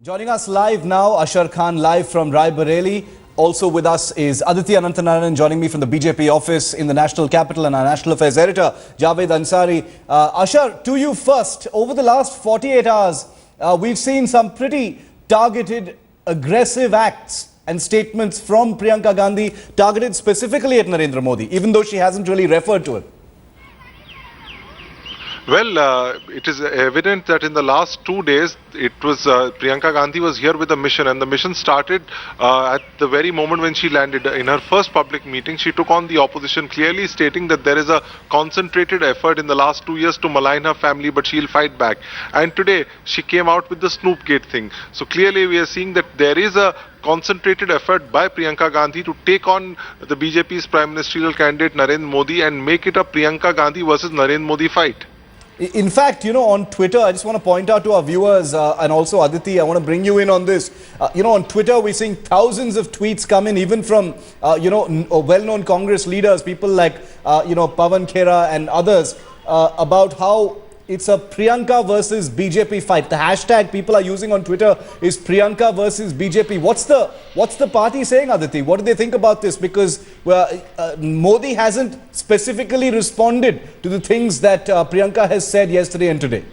Joining us live now, Ashar Khan live from Rai Bareli. Also with us is Aditya Anantanarayan joining me from the BJP office in the national capital, and our national affairs editor, Javed Ansari. Ashar, to you first. Over the last 48 hours, we've seen some pretty targeted, aggressive acts and statements from Priyanka Gandhi targeted specifically at Narendra Modi, even though she hasn't really referred to him. Well, it is evident that in the last 2 days, it was Priyanka Gandhi was here with a mission, and the mission started at the very moment when she landed. In her first public meeting, she took on the opposition, clearly stating that there is a concentrated effort in the last 2 years to malign her family, but she'll fight back. And today, she came out with the Snoopgate thing. So clearly, we are seeing that there is a concentrated effort by Priyanka Gandhi to take on the BJP's prime ministerial candidate Narendra Modi and make it a Priyanka Gandhi versus Narendra Modi fight. In fact, on Twitter, I just want to point out to our viewers and also Aditi, I want to bring you in on this. On Twitter, we're seeing thousands of tweets come in, even from, well-known Congress leaders, people like, Pawan Khera and others, about how it's a Priyanka versus BJP fight. The hashtag people are using on Twitter is Priyanka versus BJP. What's the party saying, Aditi? What do they think about this? Because Modi hasn't specifically responded to the things that Priyanka has said yesterday and today.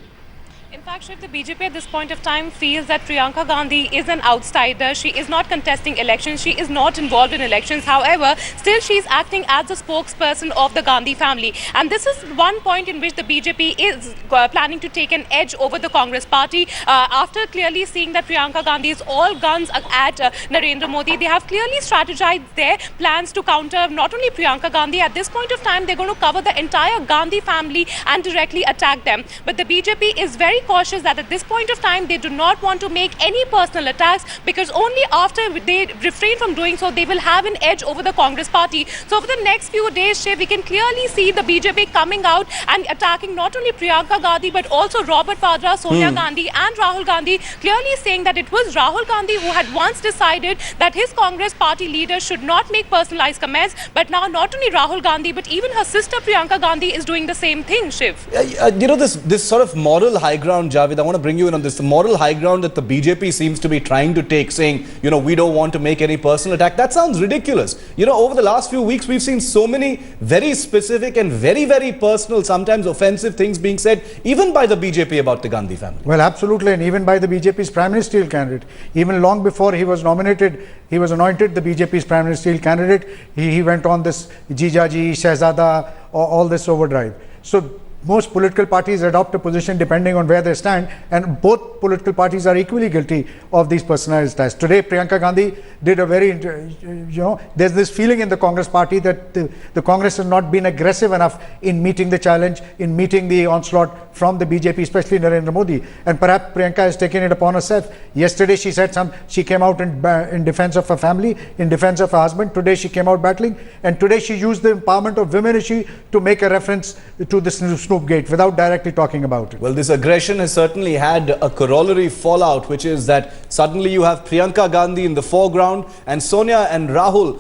In fact, Shiv, the BJP at this point of time feels that Priyanka Gandhi is an outsider. She is not contesting elections. She is not involved in elections. However, still she is acting as the spokesperson of the Gandhi family. And this is one point in which the BJP is planning to take an edge over the Congress party. After clearly seeing that Priyanka Gandhi is all guns at Narendra Modi, they have clearly strategized their plans to counter not only Priyanka Gandhi. At this point of time, they're going to cover the entire Gandhi family and directly attack them. But the BJP is very cautious that at this point of time they do not want to make any personal attacks, because only after they refrain from doing so they will have an edge over the Congress party. So over the next few days, Shiv, we can clearly see the BJP coming out and attacking not only Priyanka Gandhi but also Robert Vadra, Sonia Gandhi and Rahul Gandhi, clearly saying that it was Rahul Gandhi who had once decided that his Congress party leader should not make personalized comments, but now not only Rahul Gandhi but even her sister Priyanka Gandhi is doing the same thing, Shiv. This sort of moral high ground, Javed, I want to bring you in on this. The moral high ground that the BJP seems to be trying to take, saying, we don't want to make any personal attack. That sounds ridiculous. Over the last few weeks, we've seen so many very specific and very, very personal, sometimes offensive things being said, even by the BJP about the Gandhi family. Well, absolutely. And even by the BJP's prime ministerial candidate. Even long before he was nominated, he was anointed the BJP's prime ministerial candidate. He went on this Jijaji, Shahzada, all this overdrive. So most political parties adopt a position depending on where they stand, and both political parties are equally guilty of these personalized attacks. Today, Priyanka Gandhi did a very, there's this feeling in the Congress party that the Congress has not been aggressive enough in meeting the challenge, in meeting the onslaught from the BJP, especially Narendra Modi. And perhaps Priyanka has taken it upon herself. Yesterday, she said she came out in defense of her family, in defense of her husband. Today, she came out battling. And today, she used the empowerment of women issue to make a reference to this Snoopgate without directly talking about it. Well, this aggression has certainly had a corollary fallout, which is that suddenly you have Priyanka Gandhi in the foreground and Sonia and Rahul,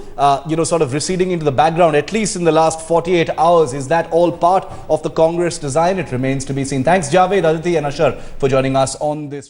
sort of receding into the background, at least in the last 48 hours. Is that all part of the Congress design? It remains to be seen. Thanks, Javed, Aditi and Ashar, for joining us on this.